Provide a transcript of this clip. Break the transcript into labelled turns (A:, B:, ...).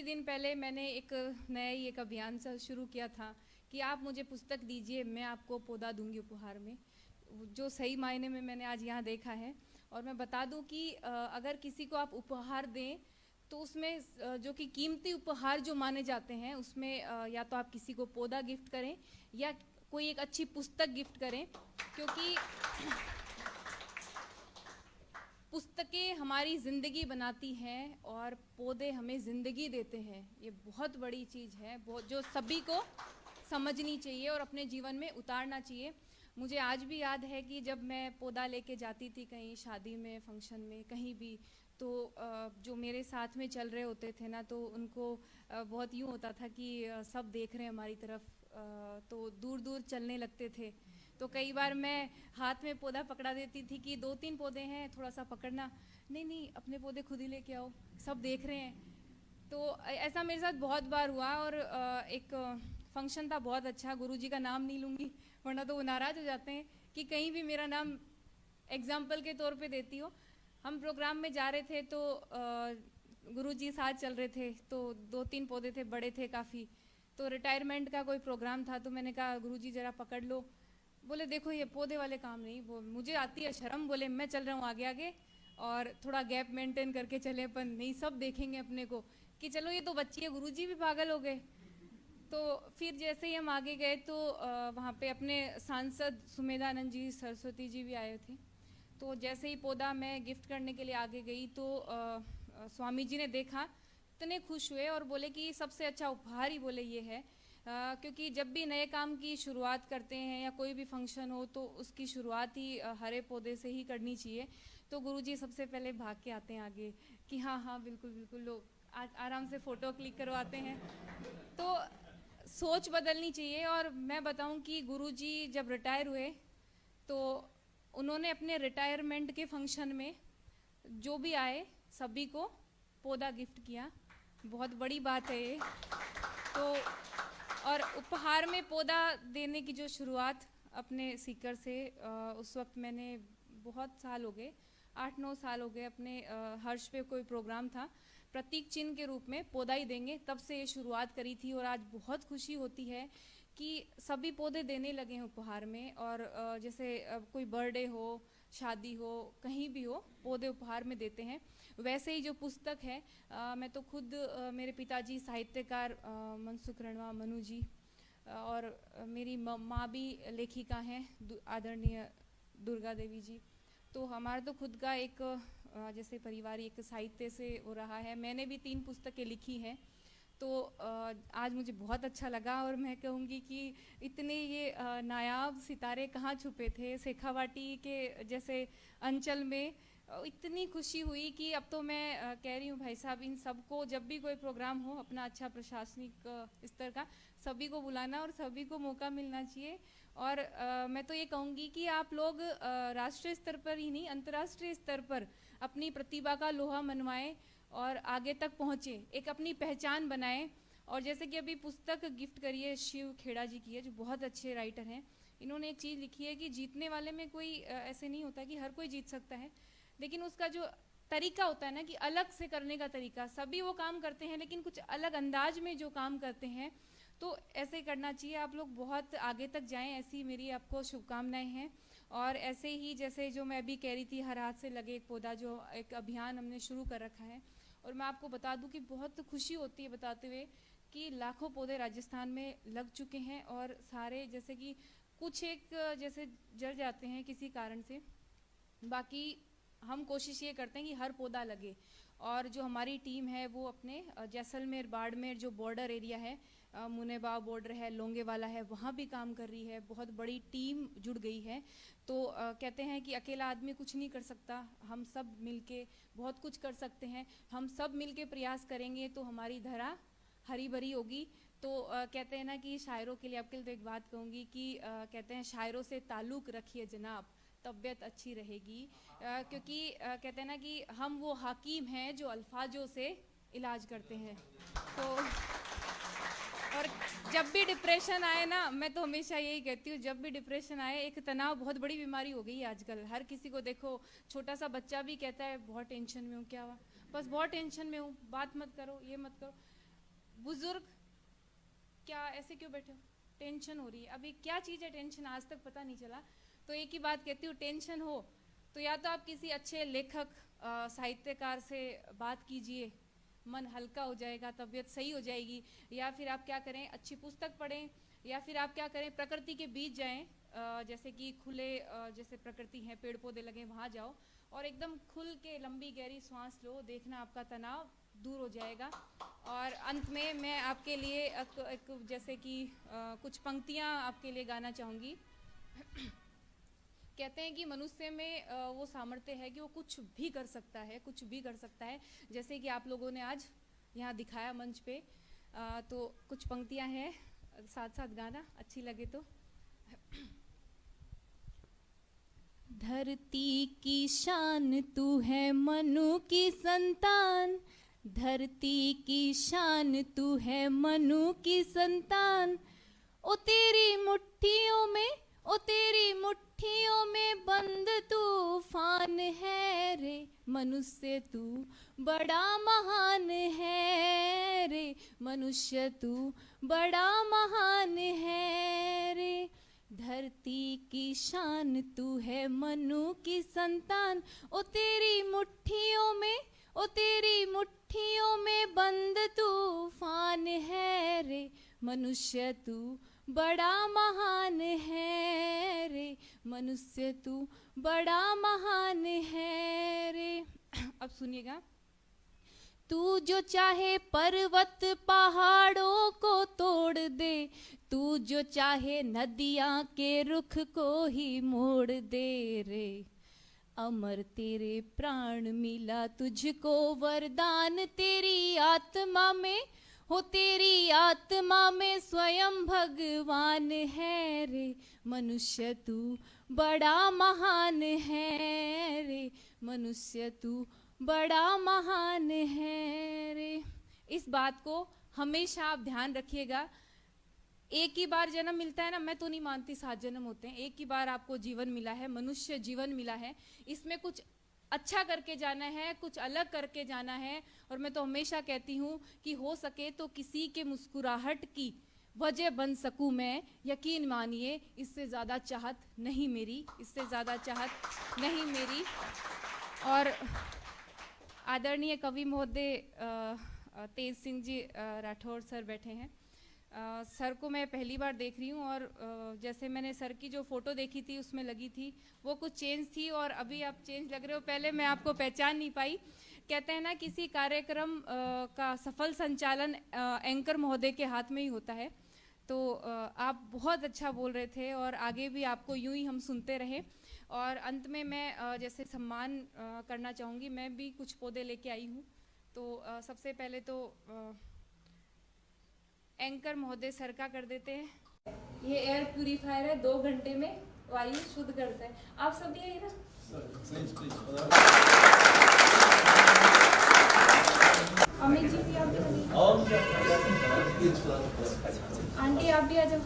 A: दिन पहले मैंने एक अभियान सा शुरू किया था कि आप मुझे पुस्तक दीजिए, मैं आपको पौधा दूंगी उपहार में, जो सही मायने में मैंने आज यहाँ देखा है। और मैं बता दूं कि अगर किसी को आप उपहार दें तो उसमें जो कि कीमती उपहार जो माने जाते हैं उसमें या तो आप किसी को पौधा गिफ्ट करें या कोई एक अच्छी पुस्तक गिफ्ट करें, क्योंकि पुस्तकें हमारी ज़िंदगी बनाती हैं और पौधे हमें ज़िंदगी देते हैं। ये बहुत बड़ी चीज़ है, बहुत, जो सभी को समझनी चाहिए और अपने जीवन में उतारना चाहिए। मुझे आज भी याद है कि जब मैं पौधा लेके जाती थी कहीं शादी में, फंक्शन में, कहीं भी, तो जो मेरे साथ में चल रहे होते थे ना, तो उनको बहुत यूँ होता था कि सब देख रहे हैं हमारी तरफ, तो दूर दूर चलने लगते थे। तो कई बार मैं हाथ में पौधा पकड़ा देती थी कि 2-3 पौधे हैं, थोड़ा सा पकड़ना, नहीं नहीं अपने पौधे खुद ही लेके आओ, सब देख रहे हैं। तो ऐसा मेरे साथ बहुत बार हुआ। और एक फंक्शन था बहुत अच्छा, गुरुजी का नाम नहीं लूँगी वरना तो वो नाराज़ हो जाते हैं कि कहीं भी मेरा नाम एग्जाम्पल के तौर पे देती हो। हम प्रोग्राम में जा रहे थे तो गुरुजी साथ चल रहे थे, तो 2-3 पौधे थे, बड़े थे काफ़ी। तो रिटायरमेंट का कोई प्रोग्राम था, तो मैंने कहा गुरुजी ज़रा पकड़ लो। बोले देखो ये पौधे वाले काम नहीं, वो मुझे आती है शर्म, बोले मैं चल रहा हूँ आगे आगे और थोड़ा गैप मेंटेन करके चले, अपन नहीं सब देखेंगे अपने को कि चलो ये तो बच्ची है, गुरुजी भी पागल हो गए। तो फिर जैसे ही हम आगे गए तो वहाँ पे अपने सांसद सुमेधानंद जी, सरस्वती जी भी आए थे। तो जैसे ही पौधा मैं गिफ्ट करने के लिए आगे गई तो स्वामी जी ने देखा, इतने खुश हुए और बोले कि सबसे अच्छा उपहार ही, बोले ये है, क्योंकि जब भी नए काम की शुरुआत करते हैं या कोई भी फंक्शन हो तो उसकी शुरुआत ही हरे पौधे से ही करनी चाहिए। तो गुरुजी सबसे पहले भाग के आते हैं आगे कि हाँ हाँ बिल्कुल बिल्कुल, लोग आराम से फ़ोटो क्लिक करवाते हैं। तो सोच बदलनी चाहिए। और मैं बताऊं कि गुरुजी जब रिटायर हुए तो उन्होंने अपने रिटायरमेंट के फंक्शन में जो भी आए सभी को पौधा गिफ्ट किया, बहुत बड़ी बात है ये। तो और उपहार में पौधा देने की जो शुरुआत अपने सीकर से, उस वक्त मैंने, बहुत साल हो गए, 8-9 साल हो गए, अपने हर्ष पे कोई प्रोग्राम था, प्रतीक चिन्ह के रूप में पौधा ही देंगे, तब से ये शुरुआत करी थी। और आज बहुत खुशी होती है कि सभी पौधे देने लगे हैं उपहार में। और जैसे कोई बर्थडे हो, शादी हो, कहीं भी हो, पौधे उपहार में देते हैं। वैसे ही जो पुस्तक है, मैं तो खुद, मेरे पिताजी साहित्यकार मनसुख रणवा मनु जी, और मेरी माँ भी लेखिका हैं, आदरणीय दुर्गा देवी जी। तो हमारा तो खुद का एक जैसे परिवार एक साहित्य से हो रहा है। मैंने भी 3 पुस्तकें लिखी हैं। तो आज मुझे बहुत अच्छा लगा और मैं कहूँगी कि इतने ये नायाब सितारे कहाँ छुपे थे शेखावाटी के जैसे अंचल में। इतनी खुशी हुई कि अब तो मैं कह रही हूँ भाई साहब, इन सबको जब भी कोई प्रोग्राम हो अपना अच्छा प्रशासनिक स्तर का, सभी को बुलाना और सभी को मौका मिलना चाहिए। और मैं तो ये कहूँगी कि आप लोग राष्ट्रीय स्तर पर ही नहीं, अंतर्राष्ट्रीय स्तर पर अपनी प्रतिभा का लोहा मनवाएं और आगे तक पहुँचे, एक अपनी पहचान बनाएं। और जैसे कि अभी पुस्तक गिफ्ट करी है शिव खेड़ा जी की है, जो बहुत अच्छे राइटर हैं। इन्होंने एक चीज़ लिखी है कि जीतने वाले में कोई ऐसे नहीं होता कि हर कोई जीत सकता है, लेकिन उसका जो तरीका होता है ना, कि अलग से करने का तरीका, सभी वो काम करते हैं लेकिन कुछ अलग अंदाज में जो काम करते हैं, तो ऐसे करना चाहिए। आप लोग बहुत आगे तक जाएं, ऐसी मेरी आपको शुभकामनाएं हैं। और ऐसे ही जैसे जो मैं अभी कह रही थी, हर हाथ से लगे एक पौधा, जो एक अभियान हमने शुरू कर रखा है। और मैं आपको बता दूं कि बहुत खुशी होती है बताते हुए कि लाखों पौधे राजस्थान में लग चुके हैं। और सारे जैसे कि कुछ एक जैसे जड़ जाते हैं किसी कारण से, बाकी हम कोशिश ये करते हैं कि हर पौधा लगे। और जो हमारी टीम है वो अपने जैसलमेर बाड़मेर जो बॉर्डर एरिया है, मुनेबाव बॉर्डर है, लोंगेवाला है, वहाँ भी काम कर रही है। बहुत बड़ी टीम जुड़ गई है। तो कहते हैं कि अकेला आदमी कुछ नहीं कर सकता, हम सब मिलके बहुत कुछ कर सकते हैं। हम सब मिलके प्रयास करेंगे तो हमारी धरा हरी भरी होगी। तो कहते हैं ना कि शायरों के लिए, आपके लिए तो एक बात कहूँगी कि कहते हैं शायरों से ताल्लुक़ रखिए जनाब, तबीयत अच्छी रहेगी। क्योंकि कहते हैं ना कि हम वो हकीम हैं जो अल्फाजों से इलाज करते हैं। तो और जब भी डिप्रेशन आए ना, मैं तो हमेशा यही कहती हूँ, जब भी डिप्रेशन आए, एक तनाव बहुत बड़ी बीमारी हो गई है आजकल, हर किसी को देखो, छोटा सा बच्चा भी कहता है बहुत टेंशन में हूँ, क्या हुआ, बस बहुत टेंशन में हूँ, बात मत करो, ये मत करो। बुजुर्ग, क्या ऐसे क्यों बैठे हो? टेंशन हो रही है। अभी क्या चीज़ है टेंशन, आज तक पता नहीं चला। तो एक ही बात कहती हूँ, टेंशन हो तो या तो आप किसी अच्छे लेखक साहित्यकार से बात कीजिए, मन हल्का हो जाएगा, तबीयत सही हो जाएगी। या फिर आप क्या करें, अच्छी पुस्तक पढ़ें, या फिर आप क्या करें, प्रकृति के बीच जाएं, जैसे कि खुले जैसे प्रकृति है, पेड़ पौधे लगे, वहाँ जाओ और एकदम खुल के लंबी गहरी सांस लो। देखना आपका तनाव दूर हो जाएगा। और अंत में मैं आपके लिए एक जैसे कि कुछ पंक्तियाँ आपके लिए गाना चाहूँगी। कहते हैं कि मनुष्य में वो सामर्थ्य है कि वो कुछ भी कर सकता है, कुछ भी कर सकता है, जैसे कि आप लोगों ने आज यहाँ दिखाया मंच पे। तो कुछ पंक्तियाँ हैं, साथ साथ गाना अच्छी लगे तो। धरती की शान तू है मनु की संतान, धरती की शान तू है मनु की संतान। ओ तेरी मुट्ठियों में, ओ तेरी मुट्ठियों में बंद तूफान है रे, मनुष्य तू बड़ा महान है रे, मनुष्य तू बड़ा महान है रे। धरती की शान तू है मनु की संतान। ओ तेरी मुट्ठियों में, ओ तेरी मुट्ठियों में बंद तूफान है रे, मनुष्य तू बड़ा महान है रे, मनुष्य तू बड़ा महान है रे। अब सुनिएगा। तू जो चाहे पर्वत पहाड़ों को तोड़ दे, तू जो चाहे नदियां के रुख को ही मोड़ दे रे। अमर तेरे प्राण मिला तुझको वरदान, तेरी आत्मा में हो, तेरी आत्मा में स्वयं भगवान है रे, मनुष्य तू बड़ा महान है रे, मनुष्य तू बड़ा महान है रे। इस बात को हमेशा आप ध्यान रखिएगा। एक ही बार जन्म मिलता है ना, मैं तो नहीं मानती 7 जन्म होते हैं। एक ही बार आपको जीवन मिला है, मनुष्य जीवन मिला है, इसमें कुछ अच्छा करके जाना है, कुछ अलग करके जाना है। और मैं तो हमेशा कहती हूँ कि हो सके तो किसी के मुस्कुराहट की वजह बन सकूँ मैं, यकीन मानिए इससे ज़्यादा चाहत नहीं मेरी, इससे ज़्यादा चाहत नहीं मेरी। और आदरणीय कवि महोदय तेज सिंह जी राठौर सर बैठे हैं। सर को मैं पहली बार देख रही हूँ और जैसे मैंने सर की जो फ़ोटो देखी थी उसमें लगी थी वो कुछ चेंज थी और अभी आप चेंज लग रहे हो। पहले मैं आपको पहचान नहीं पाई। कहते हैं ना किसी कार्यक्रम का सफल संचालन एंकर महोदय के हाथ में ही होता है। तो आप बहुत अच्छा बोल रहे थे और आगे भी आपको यूं ही हम सुनते रहे। और अंत में मैं जैसे सम्मान करना चाहूँगी। मैं भी कुछ पौधे लेके आई हूँ। तो सबसे पहले तो एंकर महोदय सर का कर देते हैं। ये एयर प्यूरीफायर है, 2 घंटे में वायु शुद्ध करता है। आप सब भी आइए ना। अमित जी भी आप भी आइए। आंटी आप भी आ जाओ।